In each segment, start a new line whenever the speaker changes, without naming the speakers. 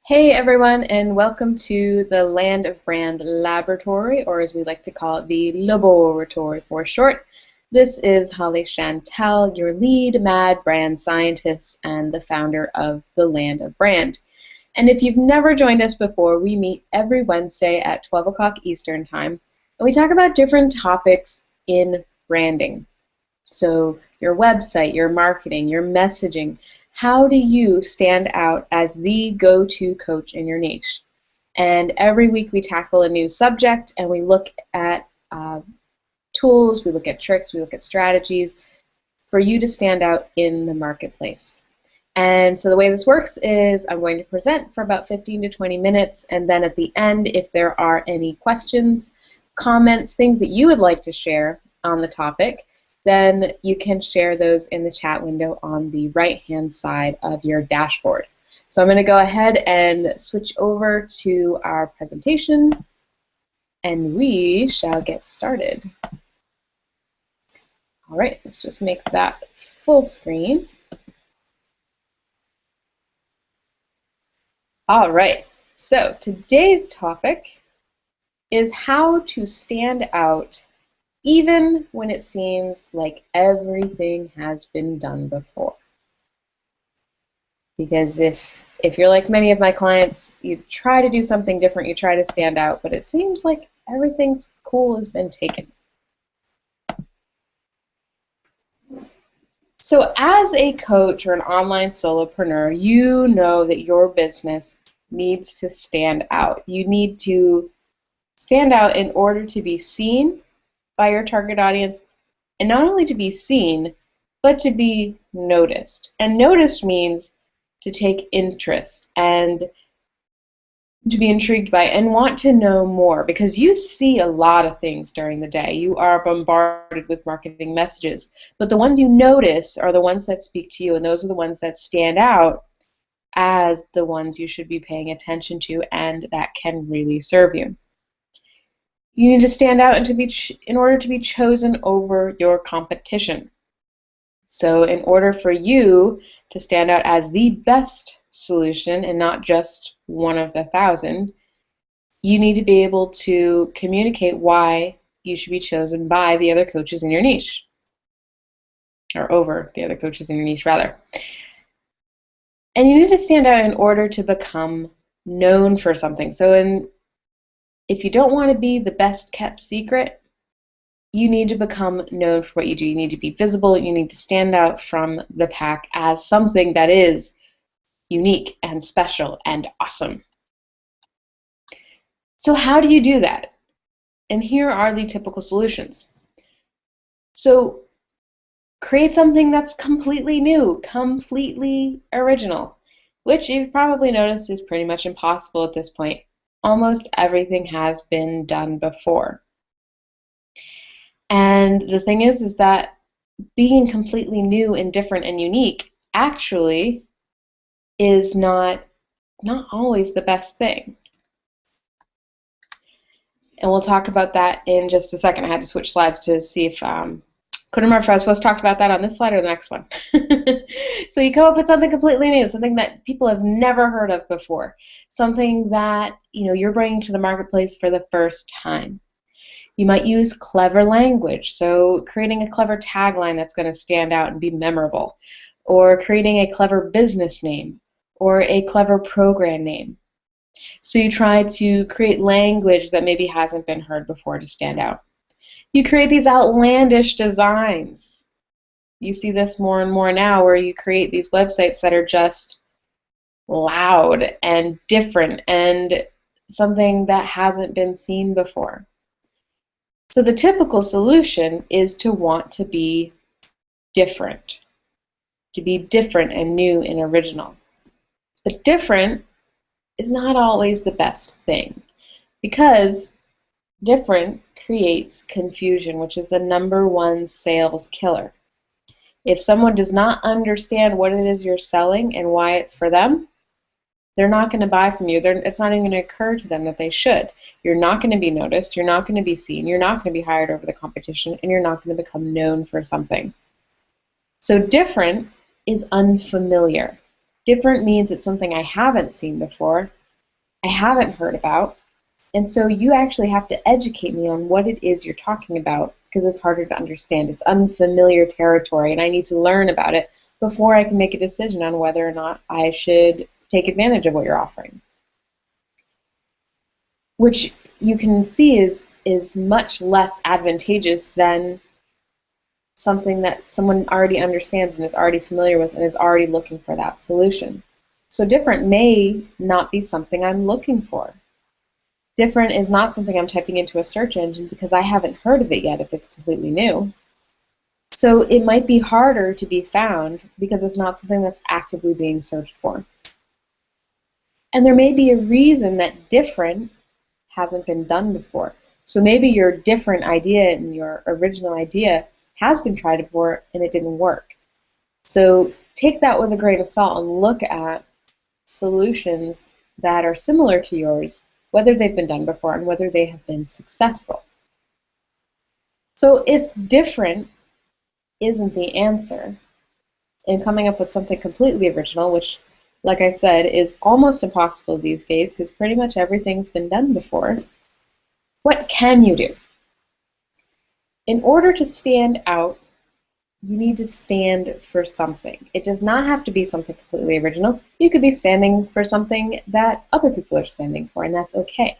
Hey everyone, and welcome to the Land of Brand Laboratory, or as we like to call it, the LOBoratory for short. This is Holly Chantal, your lead mad brand scientist and the founder of the Land of Brand. And if you've never joined us before, we meet every Wednesday at 12 o'clock Eastern Time, and we talk about different topics in branding. So your website, your marketing, your messaging. How do you stand out as the go-to coach in your niche? And every week we tackle a new subject and we look at tools, we look at tricks, we look at strategies for you to stand out in the marketplace. And so the way this works is I'm going to present for about 15 to 20 minutes, and then at the end, if there are any questions, comments, things that you would like to share on the topic, then you can share those in the chat window on the right-hand side of your dashboard. So I'm going to go ahead and switch over to our presentation, and we shall get started. All right, let's just make that full screen. All right, so today's topic is how to stand out even when it seems like everything has been done before. Because if you're like many of my clients, you try to do something different, you try to stand out, but it seems like everything's cool has been taken. So as a coach or an online solopreneur, you know that your business needs to stand out. You need to stand out in order to be seen by your target audience, and not only to be seen, but to be noticed. And noticed means to take interest and to be intrigued by and want to know more, because you see a lot of things during the day. You are bombarded with marketing messages, but the ones you notice are the ones that speak to you, and those are the ones that stand out as the ones you should be paying attention to and that can really serve you. You need to stand out and in order to be chosen over your competition. So in order for you to stand out as the best solution and not just one of the 1,000, you need to be able to communicate why you should be chosen by the other coaches in your niche, or over the other coaches in your niche, rather. And you need to stand out in order to become known for something. So if you don't want to be the best kept secret, you need to become known for what you do. You need to be visible. You need to stand out from the pack as something that is unique and special and awesome. So how do you do that? And here are the typical solutions. So create something that's completely new, completely original, which you've probably noticed is pretty much impossible at this point. Almost everything has been done before. And the thing is that being completely new and different and unique actually is not always the best thing. And we'll talk about that in just a second. I had to switch slides to see if couldn't remember if I was supposed to talk about that on this slide or the next one. So you come up with something completely new, something that people have never heard of before, something that you're bringing to the marketplace for the first time. You might use clever language, so creating a clever tagline that's going to stand out and be memorable, or creating a clever business name or a clever program name. So you try to create language that maybe hasn't been heard before to stand out. You create these outlandish designs. You see this more and more now, where you create these websites that are just loud and different and something that hasn't been seen before. So the typical solution is to want to be different and new and original. But different is not always the best thing, because different creates confusion, which is the #1 sales killer. If someone does not understand what it is you're selling and why it's for them, they're not going to buy from you. It's not even going to occur to them that they should. You're not going to be noticed. You're not going to be seen. You're not going to be hired over the competition, and you're not going to become known for something. So different is unfamiliar. Different means it's something I haven't seen before, I haven't heard about, and so you actually have to educate me on what it is you're talking about because it's harder to understand. It's unfamiliar territory, and I need to learn about it before I can make a decision on whether or not I should take advantage of what you're offering. Which you can see is much less advantageous than something that someone already understands and is already familiar with and is already looking for that solution. So different may not be something I'm looking for. Different is not something I'm typing into a search engine because I haven't heard of it yet if it's completely new. So it might be harder to be found because it's not something that's actively being searched for. And there may be a reason that different hasn't been done before. So maybe your different idea and your original idea has been tried before and it didn't work. So take that with a grain of salt and look at solutions that are similar to yours, whether they've been done before and whether they have been successful. So if different isn't the answer, and coming up with something completely original, which, like I said, is almost impossible these days because pretty much everything's been done before, what can you do? In order to stand out, you need to stand for something. It does not have to be something completely original. You could be standing for something that other people are standing for, and that's okay.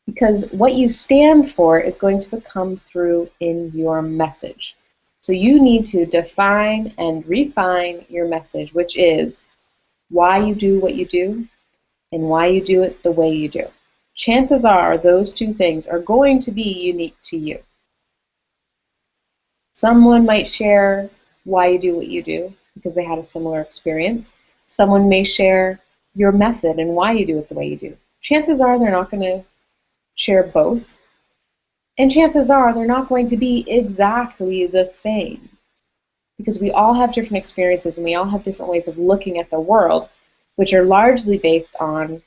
Because what you stand for is going to come through in your message. So you need to define and refine your message, which is why you do what you do and why you do it the way you do. Chances are those two things are going to be unique to you. Someone might share why you do what you do because they had a similar experience. Someone may share your method and why you do it the way you do. Chances are they're not going to share both. And chances are they're not going to be exactly the same because we all have different experiences and we all have different ways of looking at the world, which are largely based on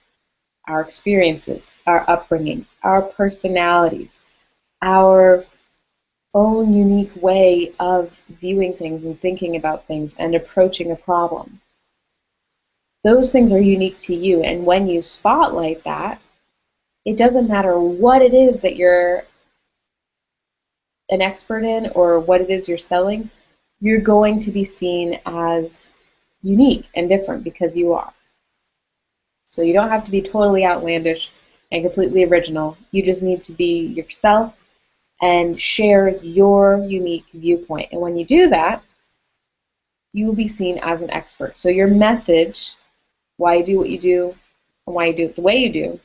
our experiences, our upbringing, our personalities, our own unique way of viewing things and thinking about things and approaching a problem. Those things are unique to you, and when you spotlight that, it doesn't matter what it is that you're an expert in or what it is you're selling, you're going to be seen as unique and different because you are. So you don't have to be totally outlandish and completely original. You just need to be yourself and share your unique viewpoint. And when you do that, you will be seen as an expert. So your message, why you do what you do, and why you do it the way you do,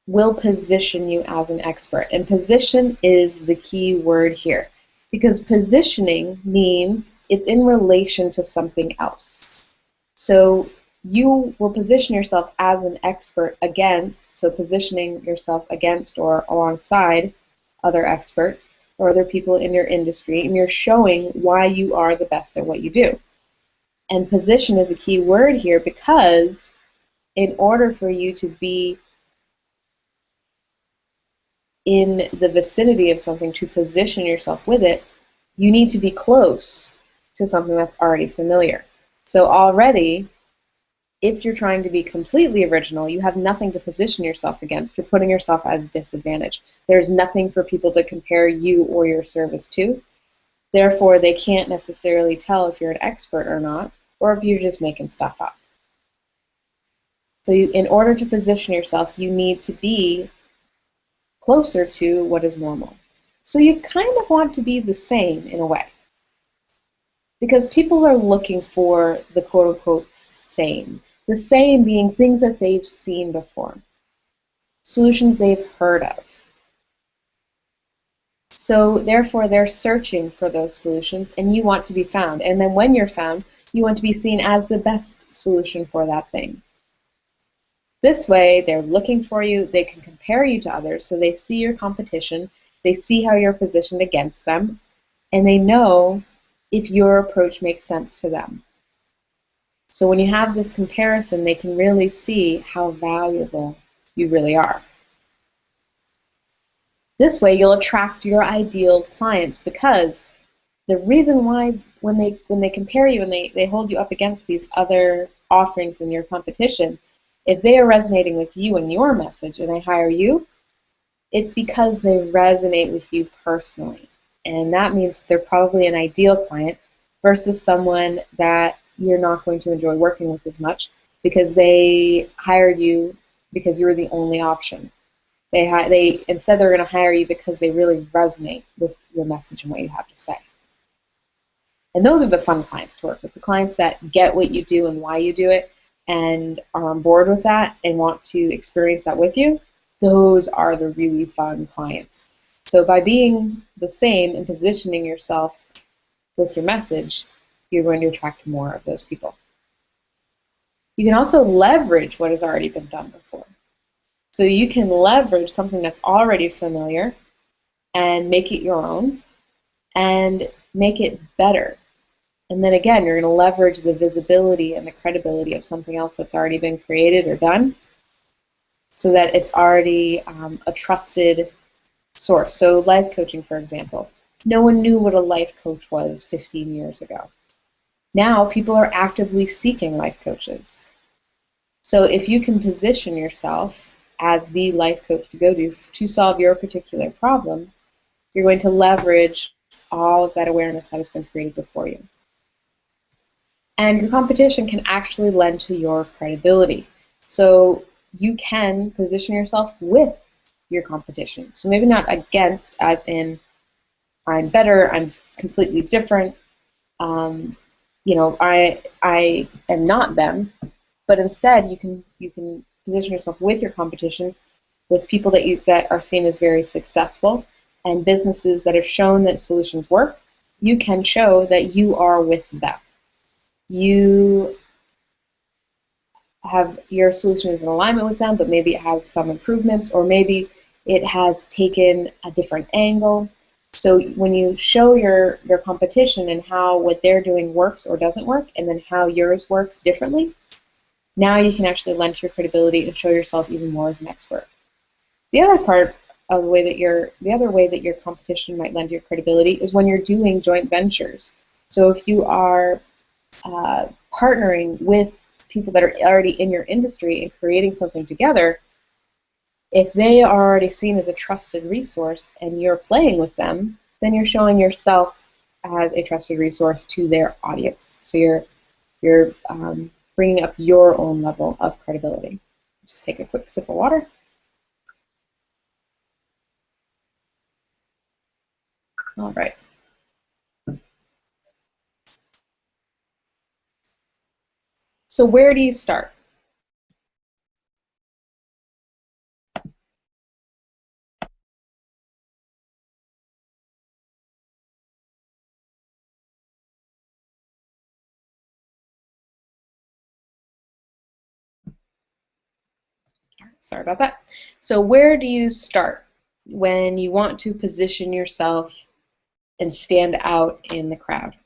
will position you as an expert. And position is the key word here, because positioning means it's in relation to something else. So you will position yourself as an expert against, so positioning yourself against or alongside other experts or other people in your industry, and you're showing why you are the best at what you do. And position is a key word here because in order for you to be in the vicinity of something, to position yourself with it, you need to be close to something that's already familiar. So already, if you're trying to be completely original, you have nothing to position yourself against. You're putting yourself at a disadvantage. There's nothing for people to compare you or your service to. Therefore, they can't necessarily tell if you're an expert or not, or if you're just making stuff up. So in order to position yourself, you need to be closer to what is normal. So you kind of want to be the same in a way, because people are looking for the quote-unquote same. The same being things that they've seen before, solutions they've heard of. So therefore, they're searching for those solutions, and you want to be found. And then when you're found, you want to be seen as the best solution for that thing. This way, they're looking for you. They can compare you to others, so they see your competition. They see how you're positioned against them, and they know if your approach makes sense to them. So when you have this comparison, they can really see how valuable you really are. This way, you'll attract your ideal clients because the reason why when they compare you and they hold you up against these other offerings in your competition, if they are resonating with you and your message and they hire you, it's because they resonate with you personally. And that means that they're probably an ideal client versus someone that you're not going to enjoy working with as much because they hired you because you were the only option. Instead they're going to hire you because they really resonate with your message and what you have to say. And those are the fun clients to work with, the clients that get what you do and why you do it and are on board with that and want to experience that with you. Those are the really fun clients. So by being the same and positioning yourself with your message, you're going to attract more of those people. You can also leverage what has already been done before. So you can leverage something that's already familiar and make it your own and make it better. And then again, you're going to leverage the visibility and the credibility of something else that's already been created or done so that it's already a trusted source. So life coaching, for example. No one knew what a life coach was 15 years ago. Now people are actively seeking life coaches. So if you can position yourself as the life coach to go to solve your particular problem, you're going to leverage all of that awareness that has been created before you. And your competition can actually lend to your credibility. So you can position yourself with your competition. So maybe not against, as in I'm better, I'm completely different, I am not them, but instead you can position yourself with your competition, with people that are seen as very successful and businesses that have shown that solutions work. You can show that you are with them. You have your solution is in alignment with them, but maybe it has some improvements, or maybe it has taken a different angle. So when you show your competition and how what they're doing works or doesn't work, and then how yours works differently, now you can actually lend to your credibility and show yourself even more as an expert. The other part of the other way that your competition might lend to your credibility is when you're doing joint ventures. So if you are partnering with people that are already in your industry and creating something together, if they are already seen as a trusted resource and you're playing with them, then you're showing yourself as a trusted resource to their audience. So you're bringing up your own level of credibility. Just take a quick sip of water. All right. So where do you start? Sorry about that. So where do you start when you want to position yourself and stand out in the crowd?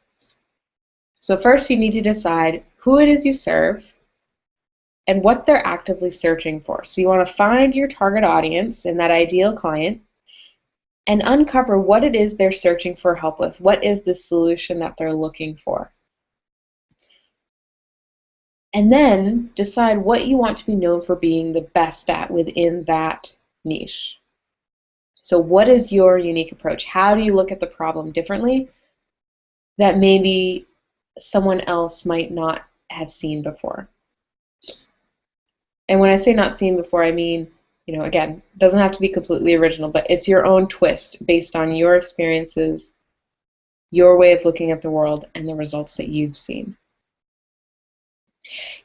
So first you need to decide who it is you serve and what they're actively searching for. So you want to find your target audience and that ideal client and uncover what it is they're searching for help with. What is the solution that they're looking for? And then decide what you want to be known for being the best at within that niche. So what is your unique approach? How do you look at the problem differently that maybe someone else might not have seen before? And when I say not seen before, I mean, again, it doesn't have to be completely original, but it's your own twist based on your experiences, your way of looking at the world, and the results that you've seen.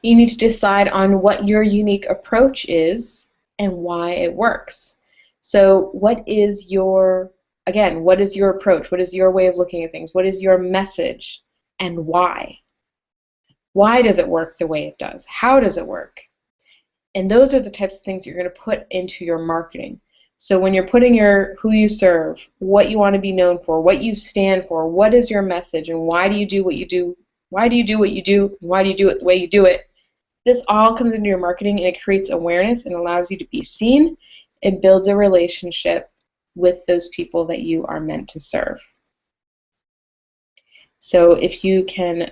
You need to decide on what your unique approach is and why it works. So what is your approach? What is your way of looking at things? What is your message and why? Why does it work the way it does? How does it work? And those are the types of things you're going to put into your marketing. So when you're putting who you serve, what you want to be known for, what you stand for, what is your message, and why do you do what you do? Why do you do what you do? And why do you do it the way you do it? This all comes into your marketing, and it creates awareness and allows you to be seen and builds a relationship with those people that you are meant to serve. So if you can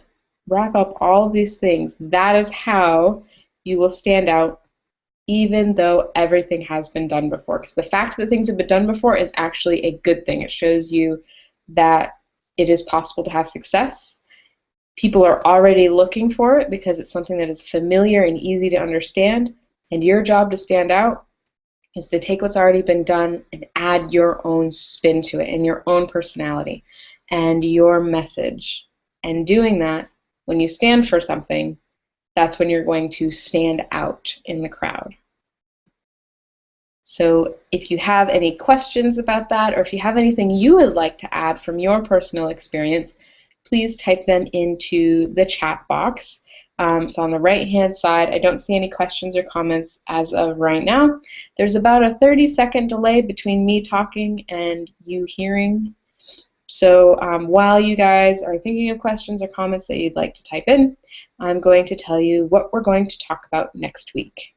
wrap up all of these things, that is how you will stand out even though everything has been done before. Because the fact that things have been done before is actually a good thing. It shows you that it is possible to have success. People are already looking for it because it's something that is familiar and easy to understand. And your job to stand out is to take what's already been done and add your own spin to it and your own personality and your message. And doing that, when you stand for something, that's when you're going to stand out in the crowd. So if you have any questions about that, or if you have anything you would like to add from your personal experience, please type them into the chat box. It's on the right-hand side. I don't see any questions or comments as of right now. There's about a 30-second delay between me talking and you hearing. So while you guys are thinking of questions or comments that you'd like to type in, I'm going to tell you what we're going to talk about next week.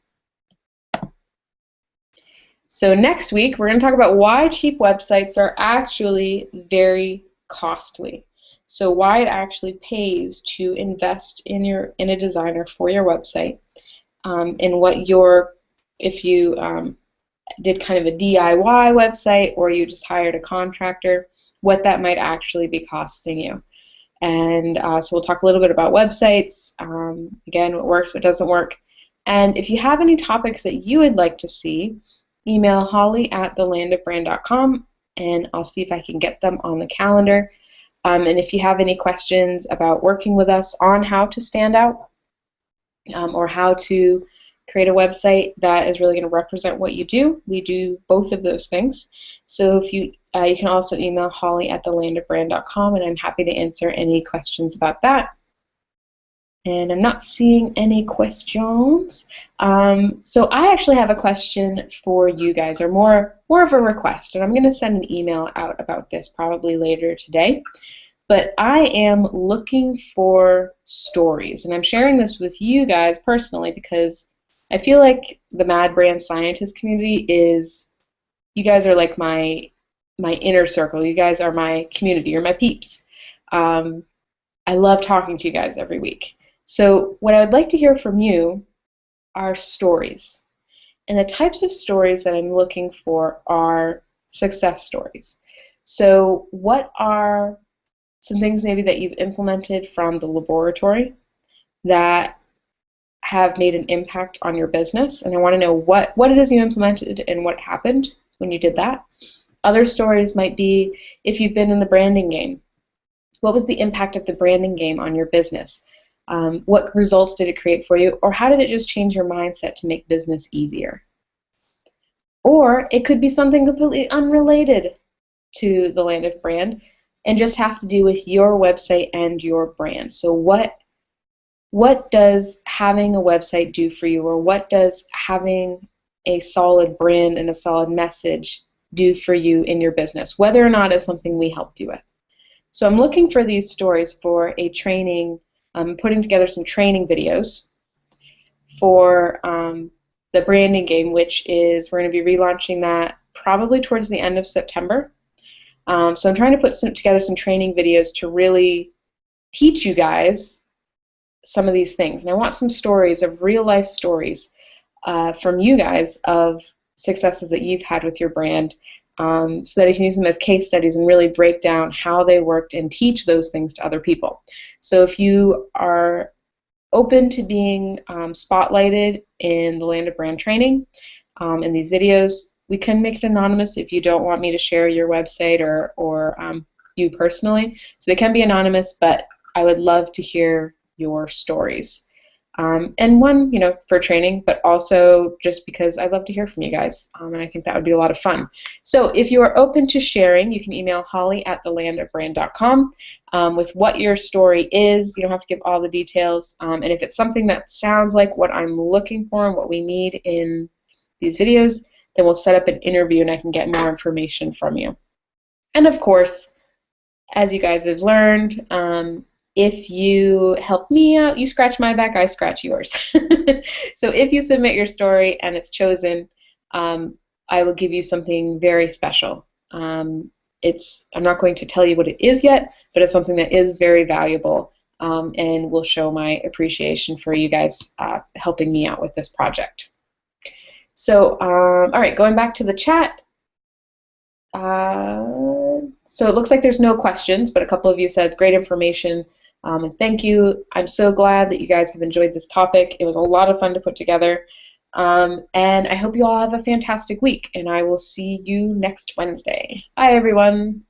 So next week, we're going to talk about why cheap websites are actually very costly. So why it actually pays to invest in a designer for your website, and what if you did kind of a DIY website or you just hired a contractor, what that might actually be costing you. And so we'll talk a little bit about websites, again, what works, what doesn't work. And if you have any topics that you would like to see, email holly@thelandofbrand.com and I'll see if I can get them on the calendar. And if you have any questions about working with us on how to stand out or how to create a website that is really going to represent what you do, we do both of those things. So if you can also email holly@thelandofbrand.com and I'm happy to answer any questions about that. And I'm not seeing any questions. So I actually have a question for you guys, or more of a request, and I'm going to send an email out about this probably later today. But I am looking for stories, and I'm sharing this with you guys personally because I feel like the Mad Brand Scientist community you guys are like my inner circle. You guys are my community. You're my peeps. I love talking to you guys every week. So what I would like to hear from you are stories. And the types of stories that I'm looking for are success stories. So what are some things maybe that you've implemented from the LOBoratory that have made an impact on your business? And I want to know what it is you implemented and what happened when you did that. Other stories might be if you've been in the branding game. What was the impact of the branding game on your business? What results did it create for you? Or how did it just change your mindset to make business easier? Or it could be something completely unrelated to the Land of Brand and just have to do with your website and your brand. So what does having a website do for you? Or what does having a solid brand and a solid message do for you in your business? Whether or not it's something we helped you with. So I'm looking for these stories for a training. I'm putting together some training videos for the branding game, which is, we're going to be relaunching that probably towards the end of September. So I'm trying to put together some training videos to really teach you guys some of these things. And I want some stories of real life stories from you guys of successes that you've had with your brand, so that I can use them as case studies and really break down how they worked and teach those things to other people. So if you are open to being spotlighted in the Land of Brand training in these videos, we can make it anonymous if you don't want me to share your website or you personally. So they can be anonymous, but I would love to hear your stories. And one, for training, but also just because I love to hear from you guys, and I think that would be a lot of fun. So if you are open to sharing, you can email holly@thelandofbrand.com with what your story is. You don't have to give all the details, and if it's something that sounds like what I'm looking for and what we need in these videos, then we'll set up an interview and I can get more information from you. And of course, as you guys have learned, if you help me out, you scratch my back, I scratch yours. So if you submit your story and it's chosen, I will give you something very special. I'm not going to tell you what it is yet, but it's something that is very valuable, and will show my appreciation for you guys helping me out with this project. So, all right, going back to the chat. So it looks like there's no questions, but a couple of you said it's great information, and thank you. I'm so glad that you guys have enjoyed this topic. It was a lot of fun to put together, and I hope you all have a fantastic week, and I will see you next Wednesday. Bye, everyone.